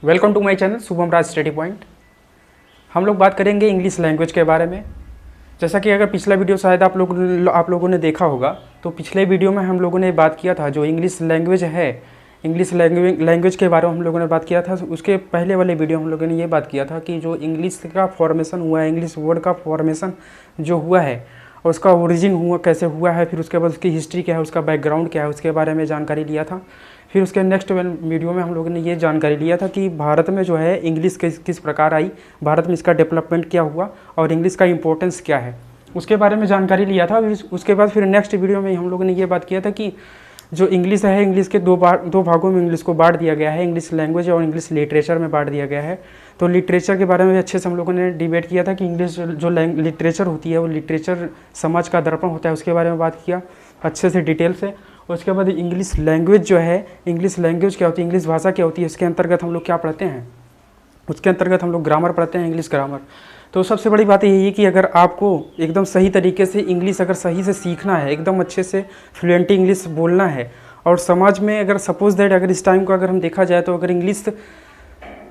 Welcome to my channel Shubham Raj study point. हम लोग बात करेंगे इंग्लिश लैंग्वेज के बारे में। जैसा कि अगर पिछला वीडियो शायद आप लोगों ने देखा होगा, तो पिछले वीडियो में हम लोगों ने बात किया था जो इंग्लिश लैंग्वेज है, इंग्लिश लैंग्वेज के बारे में हम लोगों ने बात किया था। उसके पहले वाले वीडियो हम लोगों ने ये बात किया था कि जो इंग्लिश का फॉर्मेशन हुआ है, इंग्लिश वर्ड का फॉर्मेशन जो हुआ है और उसका ओरिजिन हुआ कैसे हुआ है, फिर उसके बाद उसकी हिस्ट्री क्या है, उसका बैकग्राउंड क्या है, उसके बारे में जानकारी लिया था। फिर उसके नेक्स्ट वीडियो में हम लोगों ने ये जानकारी लिया था कि भारत में जो है इंग्लिश किस प्रकार आई, भारत में इसका डेवलपमेंट क्या हुआ और इंग्लिश का इंपॉर्टेंस क्या है, उसके बारे में जानकारी लिया था। उसके बाद फिर नेक्स्ट वीडियो में हम लोगों ने ये बात किया था कि जो इंग्लिश है, इंग्लिश के दो भागों में इंग्लिश को बांट दिया गया है, इंग्लिश लैंग्वेज और इंग्लिश लिटरेचर में बांट दिया गया है। तो लिटरेचर के बारे में अच्छे से हम लोगों ने डिबेट किया था कि इंग्लिश जो लिटरेचर होती है वो लिटरेचर समाज का दर्पण होता है, उसके बारे में बात किया अच्छे से डिटेल से। उसके बाद इंग्लिश लैंग्वेज जो है, इंग्लिश लैंग्वेज क्या होती है, इंग्लिश भाषा क्या होती है, इसके अंतर्गत हम लोग क्या पढ़ते हैं, उसके अंतर्गत हम लोग ग्रामर पढ़ते हैं, इंग्लिश ग्रामर। तो सबसे बड़ी बात यही है कि अगर आपको एकदम सही तरीके से इंग्लिश अगर सही से सीखना है, एकदम अच्छे से फ्लुएंट इंग्लिश बोलना है, और समाज में अगर सपोज दैट अगर इस टाइम को अगर हम देखा जाए तो अगर इंग्लिश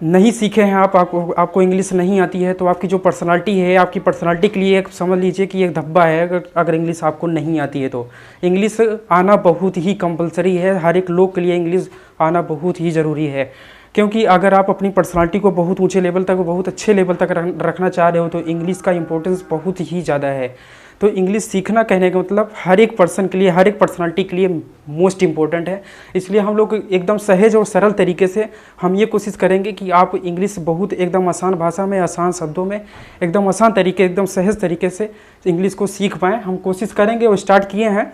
नहीं सीखे हैं आपको इंग्लिश नहीं आती है, तो आपकी जो पर्सनालिटी है, आपकी पर्सनालिटी के लिए एक समझ लीजिए कि एक धब्बा है। अगर इंग्लिश आपको नहीं आती है तो इंग्लिश आना बहुत ही कंपलसरी है, हर एक लोग के लिए इंग्लिश आना बहुत ही ज़रूरी है। क्योंकि अगर आप अपनी पर्सनालिटी को बहुत ऊंचे लेवल तक, बहुत अच्छे लेवल तक रखना चाह रहे हो तो इंग्लिश का इंपॉर्टेंस बहुत ही ज़्यादा है। तो इंग्लिश सीखना कहने का मतलब हर एक पर्सन के लिए, हर एक पर्सनालिटी के लिए मोस्ट इम्पोर्टेंट है। इसलिए हम लोग एकदम सहज और सरल तरीके से हम ये कोशिश करेंगे कि आप इंग्लिश बहुत एकदम आसान भाषा में, आसान शब्दों में, एकदम आसान तरीके, एकदम सहज तरीके से इंग्लिश को सीख पाएँ। हम कोशिश करेंगे और स्टार्ट किए हैं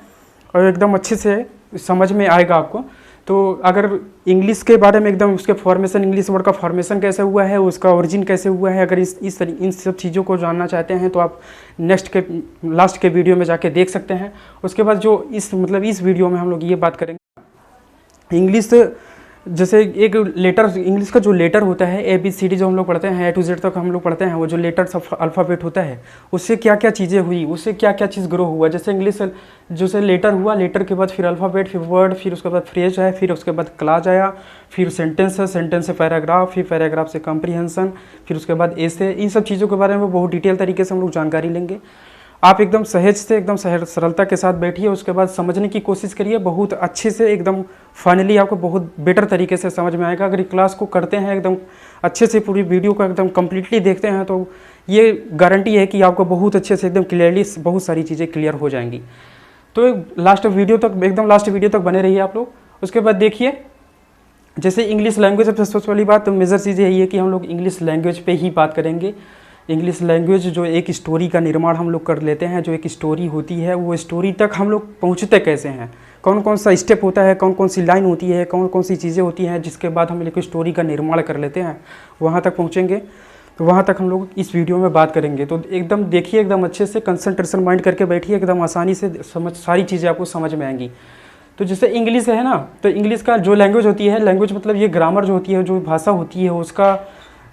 और एकदम अच्छे से समझ में आएगा आपको। तो अगर इंग्लिश के बारे में एकदम उसके फॉर्मेशन, इंग्लिश वर्ड का फॉर्मेशन कैसे हुआ है, उसका ओरिजिन कैसे हुआ है, अगर इन सब चीज़ों को जानना चाहते हैं तो आप लास्ट के वीडियो में जाके देख सकते हैं। उसके बाद जो इस वीडियो में हम लोग ये बात करेंगे इंग्लिश, जैसे एक लेटर, इंग्लिश का जो लेटर होता है ABCD जो हम लोग पढ़ते हैं, A to Z तक हम लोग पढ़ते हैं, वो जो लेटर्स ऑफ अल्फ़ाबेट होता है उससे क्या क्या चीज़ें हुई, उससे क्या क्या चीज़ ग्रो हुआ। जैसे इंग्लिश जैसे लेटर हुआ, लेटर के बाद फिर अल्फ़ाबेट, फिर वर्ड, फिर उसके बाद फ्रेज है, फिर उसके बाद क्लाज आया, फिर सेंटेंस है, सेंटेंस से पैराग्राफ, फिर पैराग्राफ से कॉम्प्रिहेंशन, फिर उसके बाद ऐसे। इन सब चीज़ों के बारे में बहुत डिटेल तरीके से हम लोग जानकारी लेंगे। आप एकदम सहज से, एकदम सरलता के साथ बैठिए, उसके बाद समझने की कोशिश करिए बहुत अच्छे से, एकदम फाइनली आपको बहुत बेटर तरीके से समझ में आएगा। अगर क्लास को करते हैं एकदम अच्छे से, पूरी वीडियो को एकदम कम्प्लीटली देखते हैं तो ये गारंटी है कि आपको बहुत अच्छे से एकदम क्लियरली बहुत सारी चीज़ें क्लियर हो जाएंगी। तो लास्ट वीडियो तक बने रहिए आप लोग। उसके बाद देखिए, जैसे इंग्लिश लैंग्वेज, सबसे पहली बात तो मेजर चीज़ यही है कि हम लोग इंग्लिश लैंग्वेज पे ही बात करेंगे। इंग्लिश लैंग्वेज जो एक स्टोरी का निर्माण हम लोग कर लेते हैं, जो एक स्टोरी होती है, वो स्टोरी तक हम लोग पहुँचते कैसे हैं, कौन कौन सा स्टेप होता है, कौन कौन सी लाइन होती है, कौन कौन सी चीज़ें होती हैं, जिसके बाद हम एक स्टोरी का निर्माण कर लेते हैं, वहाँ तक पहुँचेंगे। तो वहाँ तक हम लोग इस वीडियो में बात करेंगे। तो एकदम देखिए, एकदम अच्छे से कंसंट्रेशन माइंड करके बैठिए, एकदम आसानी से सारी चीज़ें आपको समझ में आएंगी। तो जैसे इंग्लिश है ना, तो इंग्लिश का जो लैंग्वेज होती है, लैंग्वेज मतलब ये ग्रामर जो होती है, जो भाषा होती है, उसका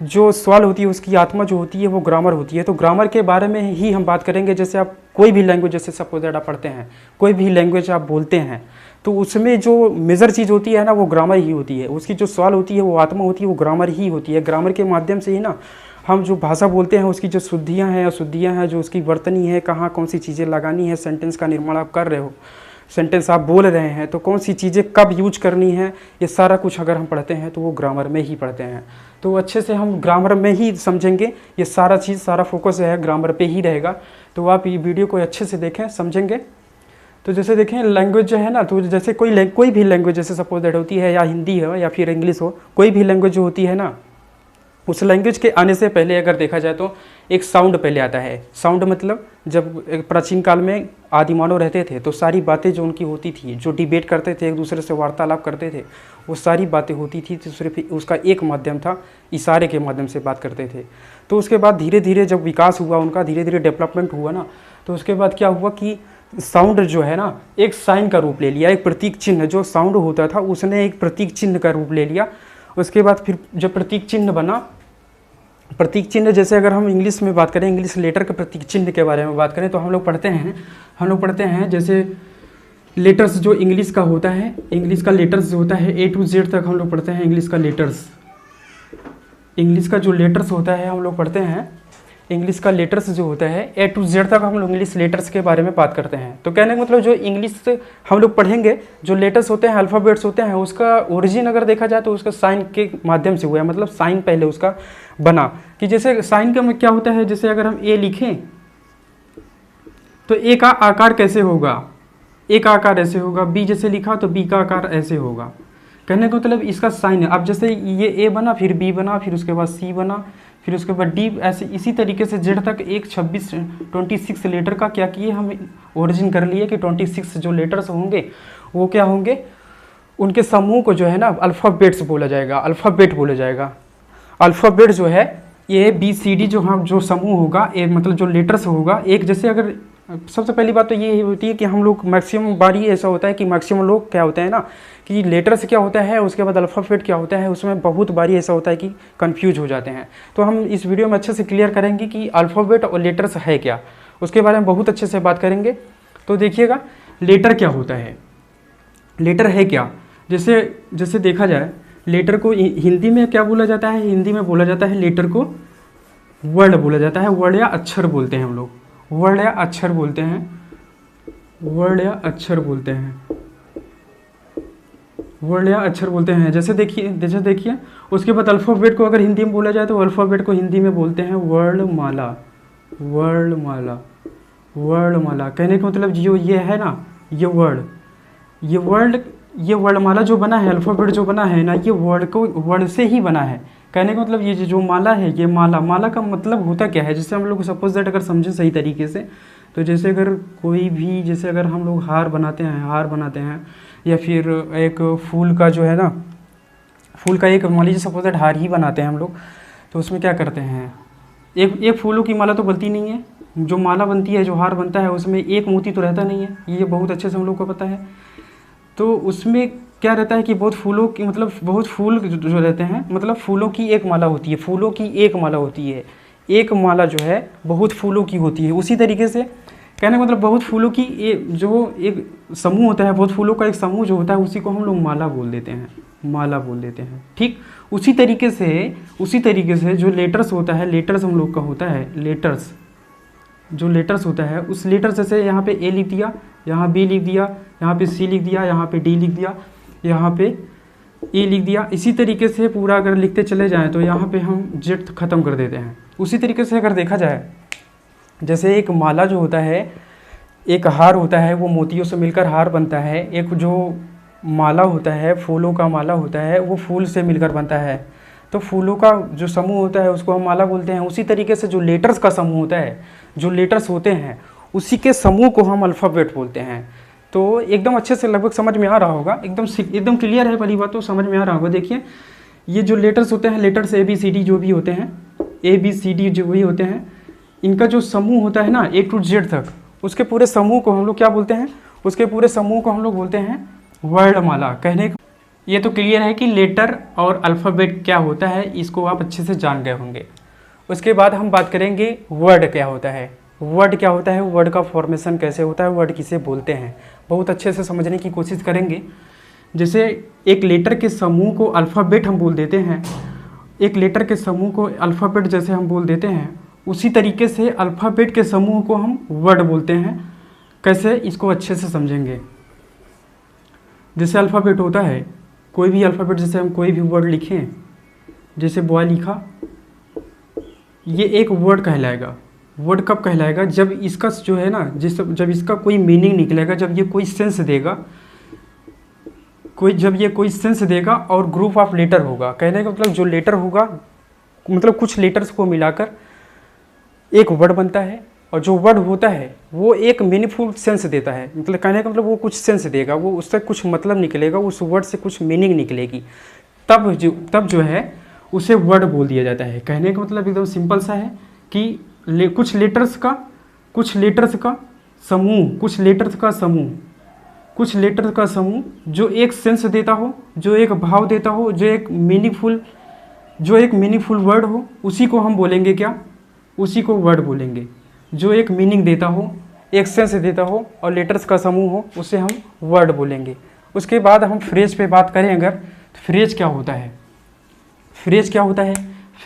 जो सवाल होती है, उसकी आत्मा जो होती है वो ग्रामर होती है। तो ग्रामर के बारे में ही हम बात करेंगे। जैसे आप कोई भी लैंग्वेज, जैसे सपोज दैट आप पढ़ते हैं, कोई भी लैंग्वेज आप बोलते हैं, तो उसमें जो मेजर चीज़ होती है ना, वो ग्रामर ही होती है। उसकी जो सवाल होती है, वो आत्मा होती है, वो ग्रामर ही होती है। ग्रामर के माध्यम से ही ना हम जो भाषा बोलते हैं, उसकी जो शुद्धियाँ हैं, अशुद्धियाँ हैं, जो उसकी वर्तनी है, कहाँ कौन सी चीज़ें लगानी है, सेंटेंस का निर्माण आप कर रहे हो, सेंटेंस आप बोल रहे हैं, तो कौन सी चीज़ें कब यूज करनी है, ये सारा कुछ अगर हम पढ़ते हैं तो वो ग्रामर में ही पढ़ते हैं। तो अच्छे से हम ग्रामर में ही समझेंगे, ये सारा चीज़, सारा फोकस है ग्रामर पे ही रहेगा। तो आप ये वीडियो को अच्छे से देखें, समझेंगे। तो जैसे देखें लैंग्वेज जो है ना, तो जैसे कोई भी लैंग्वेज, जैसे सपोज दैट होती है, या हिंदी हो या फिर इंग्लिश हो, कोई भी लैंग्वेज जो होती है ना, उस लैंग्वेज के आने से पहले अगर देखा जाए तो एक साउंड पहले आता है। साउंड मतलब जब प्राचीन काल में आदिमानव रहते थे तो सारी बातें जो उनकी होती थी, जो डिबेट करते थे, एक दूसरे से वार्तालाप करते थे, वो सारी बातें होती थी तो सिर्फ उसका एक माध्यम था, इशारे के माध्यम से बात करते थे। तो उसके बाद धीरे धीरे जब विकास हुआ उनका, धीरे धीरे डेवलपमेंट हुआ ना, तो उसके बाद क्या हुआ कि साउंड जो है ना एक साइन का रूप ले लिया, एक प्रतीक चिन्ह, जो साउंड होता था उसने एक प्रतीक चिन्ह का रूप ले लिया। उसके बाद फिर जब प्रतीक चिन्ह बना, प्रतीक चिन्ह, जैसे अगर हम इंग्लिश में बात करें, इंग्लिश लेटर के प्रतीक चिन्ह के बारे में बात करें, तो हम लोग पढ़ते हैं जैसे लेटर्स जो इंग्लिश का होता है, इंग्लिश का लेटर्स जो होता है A to Z तक हम लोग पढ़ते हैं इंग्लिश का लेटर्स। इंग्लिश का जो लेटर्स होता है हम लोग पढ़ते हैं, इंग्लिश का लेटर्स जो होता है A to Z तक हम लोग इंग्लिश लेटर्स के बारे में बात करते हैं। तो कहने का मतलब जो इंग्लिश हम लोग पढ़ेंगे, जो लेटर्स होते हैं, अल्फ़ाबेट्स होते हैं, उसका ओरिजिन अगर देखा जाए तो उसका साइन के माध्यम से हुआ है। मतलब साइन पहले उसका बना, कि जैसे साइन का क्या होता है, जैसे अगर हम A लिखें तो A का आकार कैसे होगा, A का आकार ऐसे होगा, B जैसे लिखा तो B का आकार ऐसे होगा। कहने का मतलब इसका साइन है। अब जैसे ये A बना, फिर B बना, फिर उसके बाद C बना, फिर उसके बाद D, ऐसे इसी तरीके से Z तक एक 26 लेटर का क्या किए हम ओरिजिन कर लिए कि 26 जो लेटर्स होंगे वो क्या होंगे, उनके समूह को जो है ना अल्फ़ाबेट्स बोला जाएगा, अल्फ़ाबेट बोला जाएगा। अल्फ़ाबेट जो है ये BCD जो समूह होगा, ए मतलब जो लेटर्स होगा एक, जैसे अगर सबसे पहली बात तो ये होती है कि हम लोग मैक्सिमम बार ये ऐसा होता है कि मैक्सिमम लोग क्या होता है ना कि लेटर्स क्या होता है, उसके बाद अल्फ़ाबेट क्या होता है, उसमें बहुत बारी ऐसा होता है कि कंफ्यूज हो जाते हैं। तो हम इस वीडियो में अच्छे से क्लियर करेंगे कि अल्फ़ाबेट और लेटर्स है क्या, उसके बारे में बहुत अच्छे से बात करेंगे। तो देखिएगा लेटर क्या होता है, लेटर है क्या। जैसे देखा जाए लेटर को हिंदी में क्या बोला जाता है, हिंदी में बोला जाता है लेटर को वर्ड बोला जाता है, वर्ड या अक्षर बोलते हैं हम लोग, वर्ड या अक्षर बोलते हैं, वर्ड या अक्षर बोलते हैं, वर्ड या अक्षर बोलते हैं। जैसे देखिए उसके बाद अल्फ़ाबेट को अगर हिंदी में बोला जाए तो अल्फ़ाबेट को हिंदी में बोलते हैं वर्णमाला, वर्णमाला, वर्णमाला। कहने का मतलब जो ये है ना, ये वर्णमाला जो बना है, अल्फ़ाबेट जो बना है ना, ये वर्ड से ही बना है। कहने का मतलब ये जो माला है, ये माला का मतलब होता क्या है, जैसे हम लोग सपोज दैट अगर समझें सही तरीके से, तो जैसे अगर कोई भी, जैसे अगर हम लोग हार बनाते हैं या फिर एक फूल का जो है ना, फूल का एक मान लीजिए सपोज दैट हार ही बनाते हैं हम लोग, तो उसमें क्या करते हैं, एक फूलों की माला तो बनती नहीं है, जो माला बनती है, जो हार बनता है, उसमें एक मोती तो रहता नहीं है, ये बहुत अच्छे से हम लोग को पता है। तो उसमें क्या रहता है कि बहुत फूलों की, मतलब बहुत फूल जो रहते हैं, मतलब फूलों की एक माला होती है, फूलों की एक माला होती है, एक माला जो है बहुत फूलों की होती है। उसी तरीके से कहने का मतलब बहुत फूलों की जो एक समूह होता है, बहुत फूलों का एक समूह जो होता है, उसी को हम लोग माला बोल देते हैं, माला बोल देते हैं। ठीक उसी तरीके से जो लेटर्स होता है, लेटर्स हम लोग का होता है, लेटर्स जो लेटर्स होता है, उस लेटर जैसे यहाँ पे A लिख दिया, यहाँ B लिख दिया, यहाँ पे C लिख दिया, यहाँ पे D लिख दिया, यहाँ पे E लिख दिया। इसी तरीके से पूरा अगर लिखते चले जाएं तो यहाँ पे हम Z ख़त्म कर देते हैं। उसी तरीके से अगर देखा जाए, जैसे एक माला जो होता है, एक हार होता है, वो मोतियों से मिलकर हार बनता है। एक जो माला होता है, फूलों का माला होता है, वो फूल से मिलकर बनता है। तो फूलों का जो समूह होता है उसको हम माला बोलते हैं। उसी तरीके से जो लेटर्स का समूह होता है, जो लेटर्स होते हैं, उसी के समूह को हम अल्फ़ाबेट बोलते हैं। तो एकदम अच्छे से लगभग समझ में आ रहा होगा, एकदम क्लियर है, पहली बात तो समझ में आ रहा होगा। देखिए ये जो लेटर्स होते हैं, लेटर्स ABCD जो भी होते हैं, ABCD जो भी होते हैं, इनका जो समूह होता है ना A to Z तक, उसके पूरे समूह को हम लोग क्या बोलते हैं, उसके पूरे समूह को हम लोग बोलते हैं वर्णमाला। कहने ये तो क्लियर है कि लेटर और अल्फ़ाबेट क्या होता है, इसको आप अच्छे से जान गए होंगे। उसके बाद हम बात करेंगे वर्ड क्या होता है, वर्ड क्या होता है, वर्ड का फॉर्मेशन कैसे होता है, वर्ड किसे बोलते हैं, बहुत अच्छे से समझने की कोशिश करेंगे। जैसे एक लेटर के समूह को अल्फ़ाबेट हम बोल देते हैं, एक लेटर के समूह को अल्फ़ाबेट जैसे हम बोल देते हैं, उसी तरीके से अल्फ़ाबेट के समूह को हम वर्ड बोलते हैं। कैसे, इसको अच्छे से समझेंगे। जैसे अल्फ़ाबेट होता है, कोई भी अल्फ़ाबेट, जैसे हम कोई भी वर्ड लिखें, जैसे बॉय लिखा, ये एक वर्ड कहलाएगा। वर्ड कब कहलाएगा, जब इसका जो है ना, जब इसका कोई मीनिंग निकलेगा, जब ये कोई सेंस देगा, जब ये कोई सेंस देगा और ग्रुप ऑफ लेटर होगा। कहने का मतलब जो लेटर होगा, मतलब कुछ लेटर्स को मिलाकर एक वर्ड बनता है, और जो वर्ड होता है वो एक मीनिंगफुल सेंस देता है। मतलब कहने का मतलब वो कुछ सेंस देगा, वो उससे कुछ मतलब निकलेगा, उस वर्ड से कुछ मीनिंग निकलेगी, तब जो है उसे वर्ड बोल दिया जाता है। कहने का मतलब एकदम सिंपल सा है कि कुछ लेटर्स का समूह जो एक सेंस देता हो, जो एक भाव देता हो, जो एक मीनिंगफुल वर्ड हो, उसी को हम बोलेंगे क्या, उसी को वर्ड बोलेंगे। जो एक मीनिंग देता हो, एक सेंस देता हो और लेटर्स का समूह हो, उसे हम वर्ड बोलेंगे। उसके बाद हम फ्रेज पे बात करें अगर, तो फ्रेज क्या होता है,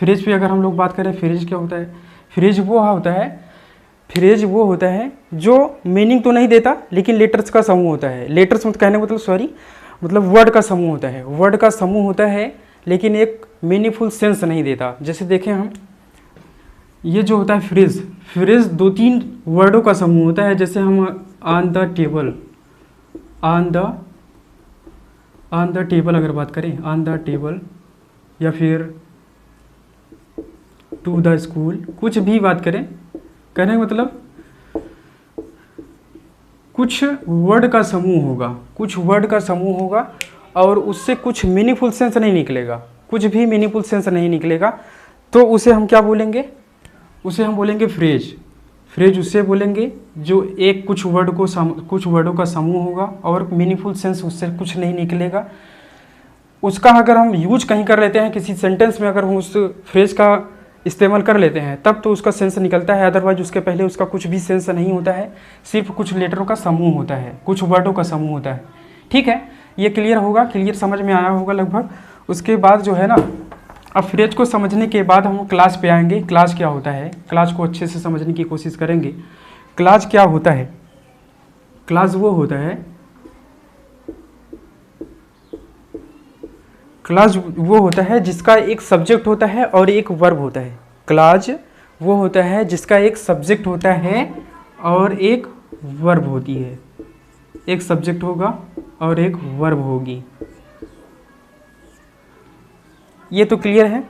फ्रेज पे अगर हम लोग बात करें, फ्रेज क्या होता है? फ्रेज वो होता है जो मीनिंग तो नहीं देता लेकिन लेटर्स का समूह होता है। लेटर्स मतलब कहने मतलब सॉरी मतलब वर्ड का समूह होता है। वर्ड का समूह होता है लेकिन एक मीनिंगफुल सेंस नहीं देता। जैसे देखें हम, ये जो होता है फ्रेज, फ्रेज 2-3 वर्डों का समूह होता है। जैसे हम on the table, on the table अगर बात करें, ऑन द टेबल, या फिर टू द स्कूल, कुछ भी बात करें, कहने का मतलब कुछ वर्ड का समूह होगा, कुछ वर्ड का समूह होगा और उससे कुछ मीनिंगफुल सेंस नहीं निकलेगा, कुछ भी मीनिंगफुल सेंस नहीं निकलेगा, तो उसे हम क्या बोलेंगे? उसे हम बोलेंगे फ्रेज। फ्रेज उससे बोलेंगे जो एक कुछ वर्डों का समूह होगा और मीनिंगफुल सेंस उससे कुछ नहीं निकलेगा। उसका अगर हम यूज कहीं कर लेते हैं किसी सेंटेंस में, अगर हम उस फ्रेज का इस्तेमाल कर लेते हैं तब तो उसका सेंस निकलता है, अदरवाइज उसके पहले उसका कुछ भी सेंस नहीं होता है, सिर्फ कुछ लेटरों का समूह होता है, कुछ वर्डों का समूह होता है। ठीक है, ये क्लियर होगा, क्लियर समझ में आया होगा लगभग। उसके बाद जो है ना, अब फ्रेज को समझने के बाद हम क्लास पे आएंगे। क्लास क्या होता है, क्लास को अच्छे से समझने की कोशिश करेंगे। क्लास क्या होता है? क्लास वो होता है, क्लास वो होता है जिसका एक सब्जेक्ट होता है और एक वर्ब होता है। क्लास वो होता है जिसका एक सब्जेक्ट होता है और एक वर्ब होती है। एक सब्जेक्ट होगा और एक वर्ब होगी। ये तो क्लियर है।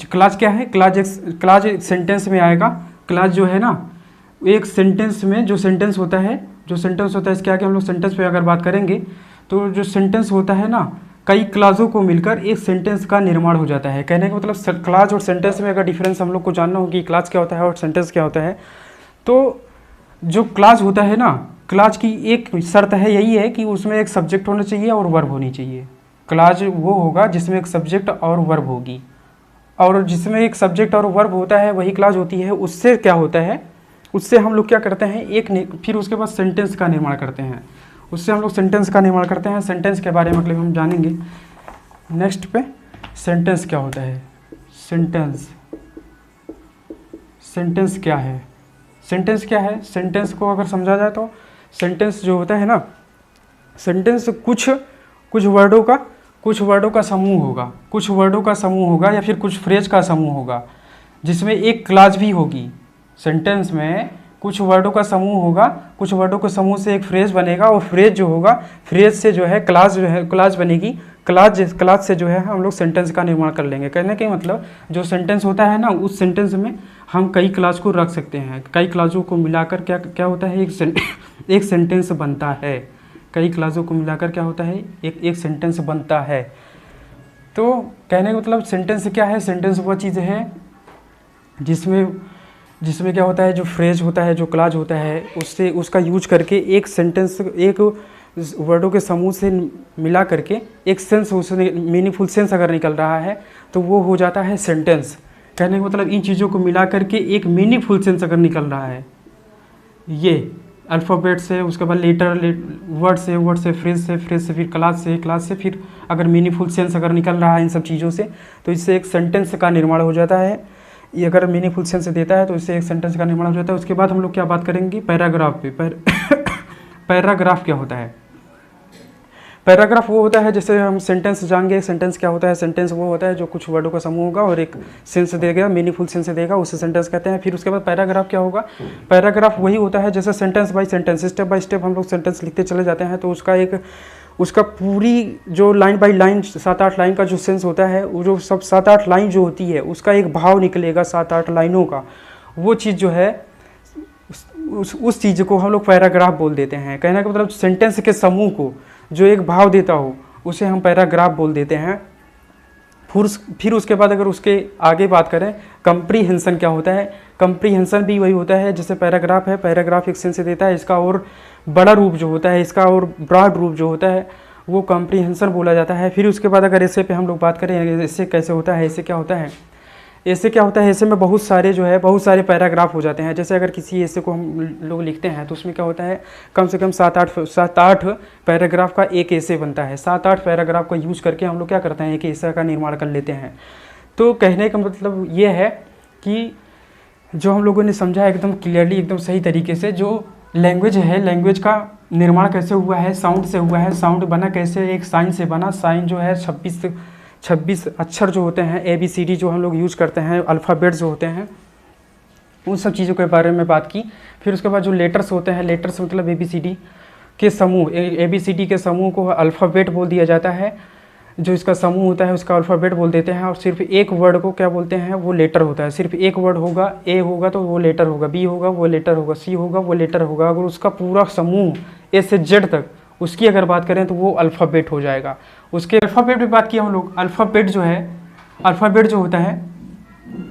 क्लास क्या है? क्लास एक सेंटेंस में आएगा। क्लास जो है ना, एक सेंटेंस में जो सेंटेंस होता है इसके आगे हम लोग सेंटेंस पे अगर बात करेंगे तो जो सेंटेंस होता है ना, कई क्लासों को मिलकर एक सेंटेंस का निर्माण हो जाता है। कहने का मतलब क्लास और सेंटेंस में अगर डिफरेंस हम लोग को जानना हो कि क्लास क्या होता है और सेंटेंस क्या होता है, तो जो क्लास होता है ना, क्लास की एक शर्त है, यही है कि उसमें एक सब्जेक्ट होना चाहिए और वर्ब होनी चाहिए। क्लास वो होगा जिसमें एक सब्जेक्ट और वर्ब होगी, और जिसमें एक सब्जेक्ट और वर्ब होता है वही क्लास होती है। उससे क्या होता है, उससे हम लोग क्या करते हैं, फिर उसके बाद सेंटेंस का निर्माण करते हैं। उससे हम लोग सेंटेंस का निर्माण करते हैं। सेंटेंस के बारे में मतलब हम जानेंगे नेक्स्ट पे। सेंटेंस क्या होता है? सेंटेंस क्या है? सेंटेंस क्या है? सेंटेंस को अगर समझा जाए तो सेंटेंस जो होता है ना, सेंटेंस कुछ वर्डों का समूह होगा, कुछ वर्डों का समूह होगा या फिर कुछ फ्रेज का समूह होगा जिसमें एक क्लास भी होगी। सेंटेंस में कुछ वर्डों का समूह होगा, कुछ वर्डों के समूह से एक फ्रेज बनेगा, और फ्रेज जो होगा, फ्रेज से जो है क्लास बनेगी। क्लास से जो है हम लोग सेंटेंस का निर्माण कर लेंगे। कहने का मतलब जो सेंटेंस होता है ना, उस सेंटेंस में हम कई क्लास को रख सकते हैं। कई क्लासों को मिलाकर क्या होता है, एक सेंटेंस बनता है। कई क्लासों को मिलाकर क्या होता है, एक सेंटेंस बनता है। तो कहने का मतलब सेंटेंस क्या है? सेंटेंस वो चीज़ है जिसमें क्या होता है, जो फ्रेज होता है, जो क्लास होता है, उससे उसका यूज करके एक सेंटेंस, एक वर्डों के समूह से मिला करके एक सेंस, उसमें मीनिंगफुल सेंस अगर निकल रहा है तो वो हो जाता है सेंटेंस। कहने का मतलब इन चीज़ों को मिला करके एक मीनिंगफुल सेंस अगर निकल रहा है, ये अल्फ़ाबेट से, उसके बाद वर्ड से फ्रेज से फिर क्लास से फिर अगर मीनिंगफुल सेंस अगर निकल रहा है इन सब चीज़ों से, तो इससे एक सेंटेंस का निर्माण हो जाता है। ये अगर मीनिंगफुल सेंस देता है तो इससे एक सेंटेंस का निर्माण हो जाता है। उसके बाद हम लोग क्या बात करेंगे, पैराग्राफ पे। पैराग्राफ क्या होता है? पैराग्राफ वो होता है, जैसे हम सेंटेंस जानेंगे, सेंटेंस क्या होता है। सेंटेंस वो होता है जो कुछ वर्डों का समूह होगा और एक सेंस देगा, मीनिंगफुल सेंस देगा, उसे सेंटेंस कहते हैं। फिर उसके बाद पैराग्राफ क्या होगा? पैराग्राफ वही होता है जैसे sentence by sentence, step by step हम लोग सेंटेंस लिखते चले जाते हैं, तो उसका पूरी जो लाइन बाय लाइन 7-8 लाइन का जो सेंस होता है, वो जो सब 7-8 लाइन जो होती है उसका एक भाव निकलेगा 7-8 लाइनों का। वो चीज़ जो है उस चीज़ को हम लोग पैराग्राफ बोल देते हैं। कहने का मतलब सेंटेंस के समूह को जो एक भाव देता हो उसे हम पैराग्राफ बोल देते हैं। फिर उसके बाद अगर उसके आगे बात करें, कंप्रीहेंशन क्या होता है? कंप्रीहेंशन भी वही होता है जैसे पैराग्राफ है। पैराग्राफ एक सेंस देता है, इसका और बड़ा रूप जो होता है, इसका और ब्रॉड रूप जो होता है वो कंप्रीहेंशन बोला जाता है। फिर उसके बाद अगर ऐसे पे हम लोग बात करें, ऐसे कैसे होता है, ऐसे क्या होता है, ऐसे क्या होता है, ऐसे में बहुत सारे पैराग्राफ हो जाते हैं। जैसे अगर किसी ऐसे को हम लोग लिखते हैं तो उसमें क्या होता है, कम से कम 7-8 पैराग्राफ का एक ऐसे बनता है। 7-8 पैराग्राफ का यूज करके हम लोग क्या करते हैं, एक ऐसा का निर्माण कर लेते हैं। तो कहने का मतलब ये है कि जो हम लोगों ने समझा एकदम क्लियरली, एकदम सही तरीके से, जो लैंग्वेज है, लैंग्वेज का निर्माण कैसे हुआ है, साउंड से हुआ है। साउंड बना कैसे, एक साइन से बना। साइन जो है 26 अक्षर जो होते हैं, ABCD जो हम लोग यूज करते हैं, अल्फ़ाबेट जो होते हैं, उन सब चीज़ों के बारे में बात की। फिर उसके बाद जो लेटर्स होते हैं, लेटर्स मतलब ABCD के समूह, ABCD के समूह को अल्फ़ाबेट बोल दिया जाता है। जो इसका समूह होता है उसका अल्फ़ाबेट बोल देते हैं। और सिर्फ एक वर्ड को क्या बोलते हैं, वो लेटर होता है। सिर्फ एक वर्ड होगा, A होगा तो वो लेटर होगा, B होगा वो लेटर होगा, C होगा वो लेटर होगा। अगर उसका पूरा समूह A से Z तक उसकी अगर बात करें तो वो अल्फ़ाबेट हो जाएगा। उसके अल्फ़ाबेट में बात किया हम लोग। अल्फ़ाबेट जो है, अल्फ़ाबेट जो होता है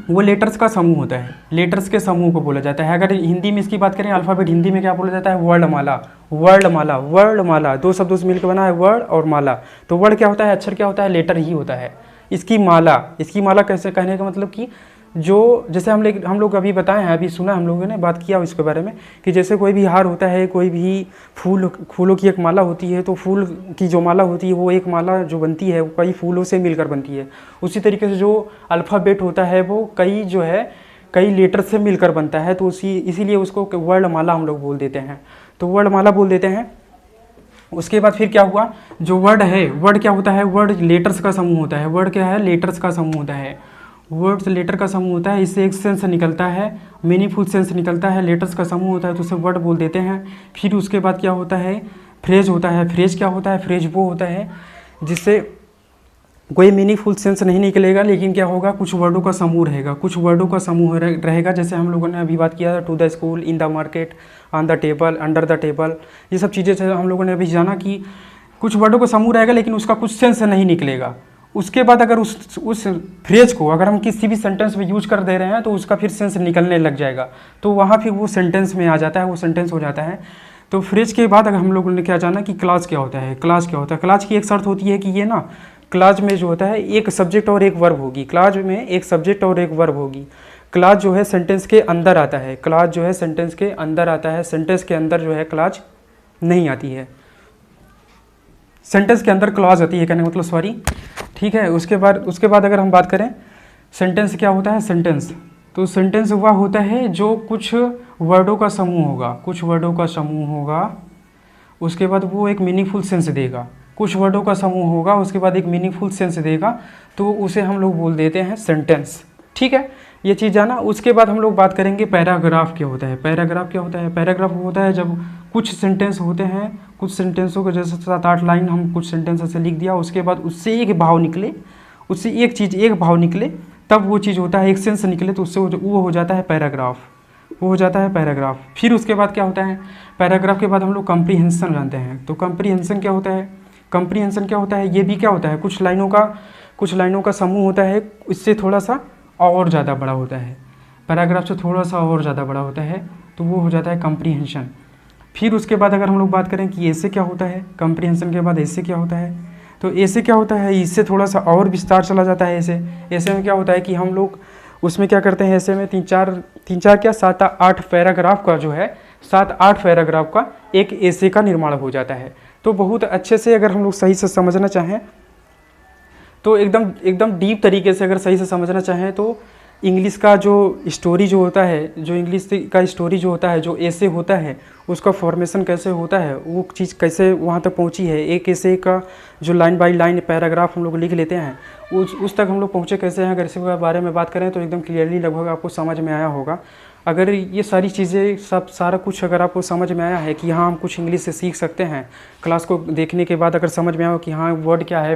वो लेटर्स का समूह होता है। लेटर्स के समूह को बोला जाता है। अगर हिंदी में इसकी बात करें, अल्फ़ाबेट हिंदी में क्या बोला जाता है, वर्णमाला। वर्णमाला, वर्णमाला दो शब्दों से मिलकर बना है, वर्ड और माला। तो वर्ड क्या होता है, अक्षर क्या होता है, लेटर ही होता है। इसकी माला कैसे, कहने का मतलब कि जो जैसे हम लोग अभी बताए हैं, अभी सुना हम लोगों ने बात किया इसके बारे में कि जैसे कोई भी हार होता है, कोई भी फूलों की एक माला होती है, तो फूल की जो माला होती है वो एक माला जो बनती है वो कई फूलों से मिलकर बनती है। उसी तरीके से जो अल्फ़ाबेट होता है वो कई लेटर से मिलकर बनता है। तो इसीलिए उसको वर्णमाला हम लोग बोल देते हैं। तो वर्णमाला बोल देते हैं। उसके बाद फिर क्या हुआ, जो वर्ड है, वर्ड क्या होता है, वर्ड लेटर्स का समूह होता है। वर्ड क्या है, लेटर्स का समूह होता है। वर्ड लेटर का समूह होता है। इससे एक सेंस निकलता है, मीनिंगफुल सेंस निकलता है। लेटर्स का समूह होता है तो उसे वर्ड बोल देते हैं। फिर उसके बाद क्या होता है, फ्रेज होता है। फ्रेज क्या होता है, फ्रेज वो होता है जिससे कोई मीनिंगफुल सेंस नहीं निकलेगा, लेकिन क्या होगा, कुछ वर्डों का समूह रहेगा, कुछ वर्डों का समूह रहेगा। जैसे हम लोगों ने अभी बात किया, to the school, in the market, on the table, under the table, ये सब चीज़ें हम लोगों ने अभी जाना कि कुछ वर्डों का समूह रहेगा लेकिन उसका कुछ सेंस नहीं निकलेगा। उसके बाद अगर उस फ्रेज को अगर हम किसी भी सेंटेंस में यूज कर दे रहे हैं तो उसका फिर सेंस निकलने लग जाएगा, तो वहाँ फिर वो सेंटेंस में आ जाता है, वो सेंटेंस हो जाता है। तो फ्रेज के बाद अगर हम लोगों ने क्या जाना कि क्लास क्या होता है। क्लास क्या होता है, क्लास की एक शर्त होती है कि ये ना, क्लास में जो होता है एक सब्जेक्ट और एक वर्ब होगी। क्लास में एक सब्जेक्ट और एक वर्ब होगी। क्लास जो है सेंटेंस के अंदर आता है। क्लास जो है सेंटेंस के अंदर आता है। सेंटेंस के अंदर जो है क्लास नहीं आती है। सेंटेंस के अंदर क्लॉज आती है, कहने का मतलब, सॉरी, ठीक है। उसके बाद अगर हम बात करें सेंटेंस क्या होता है, सेंटेंस, तो सेंटेंस वह होता है जो कुछ वर्डों का समूह होगा, कुछ वर्डों का समूह होगा, उसके बाद वो एक मीनिंगफुल सेंस देगा। कुछ वर्डों का समूह होगा, उसके बाद एक मीनिंगफुल सेंस देगा, तो उसे हम लोग बोल देते हैं सेंटेंस, ठीक है। ये चीज़ जाना। उसके बाद हम लोग बात करेंगे पैराग्राफ क्या होता है। पैराग्राफ क्या होता है, पैराग्राफ होता है जब कुछ सेंटेंस होते हैं, कुछ सेंटेंसों को जैसे 7-8 लाइन हम कुछ सेंटेंस ऐसे लिख दिया, उसके बाद उससे एक भाव निकले, उससे एक चीज़ एक भाव निकले, तब वो चीज़ होता है, एक सेंस निकले तो उससे वो हो जाता है पैराग्राफ, वो हो जाता है पैराग्राफ। फिर उसके बाद क्या होता है, पैराग्राफ के बाद हम लोग कम्प्रीहेंशन जानते हैं। तो कम्प्रीहेंशन क्या होता है, कम्प्रीहेंशन क्या होता है, ये भी क्या होता है, कुछ लाइनों का समूह होता है, इससे थोड़ा सा और ज़्यादा बड़ा होता है, पैराग्राफ से थोड़ा सा और ज़्यादा बड़ा होता है, तो वो हो जाता है कम्प्रीहेंशन। फिर उसके बाद अगर हम लोग बात करें कि ऐसे क्या होता है, कम्प्रीहेंशन के बाद ऐसे क्या होता है, तो ऐसे क्या होता है, इससे थोड़ा सा और विस्तार चला जाता है। ऐसे में क्या होता है कि हम लोग उसमें क्या करते हैं, ऐसे में 7-8 पैराग्राफ का जो है, 7-8 पैराग्राफ का एक ऐसे का निर्माण हो जाता है। तो बहुत अच्छे से अगर हम लोग सही से समझना चाहें तो एकदम डीप तरीके से अगर सही से समझना चाहें तो इंग्लिश का जो स्टोरी जो होता है, जो इंग्लिश का स्टोरी जो होता है, जो ऐसे होता है, उसका फॉर्मेशन कैसे होता है, वो चीज़ कैसे वहाँ तक पहुँची है, एक ऐसे का जो लाइन बाय लाइन पैराग्राफ हम लोग लिख लेते हैं, उस तक हम लोग पहुँचे कैसे हैं, अगर इसी के बारे में बात करें तो एकदम क्लियरली लगभग आपको समझ में आया होगा। अगर ये सारी चीज़ें सारा कुछ अगर आपको समझ में आया है कि हाँ हम कुछ इंग्लिश से सीख सकते हैं, क्लास को देखने के बाद अगर समझ में आया हो कि हाँ वर्ड क्या है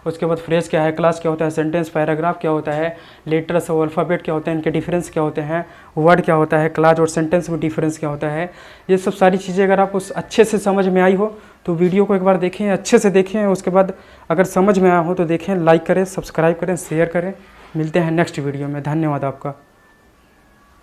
उसके बाद फ्रेज क्या है, क्लास क्या होता है, सेंटेंस, पैराग्राफ क्या होता है, लेटर्स और अल्फ़ाबेट क्या होते हैं, इनके डिफरेंस क्या होते हैं, वर्ड क्या होता है, क्लास और सेंटेंस में डिफरेंस क्या होता है, ये सब सारी चीज़ें अगर आपको अच्छे से समझ में आई हो तो वीडियो को एक बार देखें, अच्छे से देखें। उसके बाद अगर समझ में आया हो तो देखें, लाइक करें, सब्सक्राइब करें, शेयर करें। मिलते हैं नेक्स्ट वीडियो में। धन्यवाद आपका।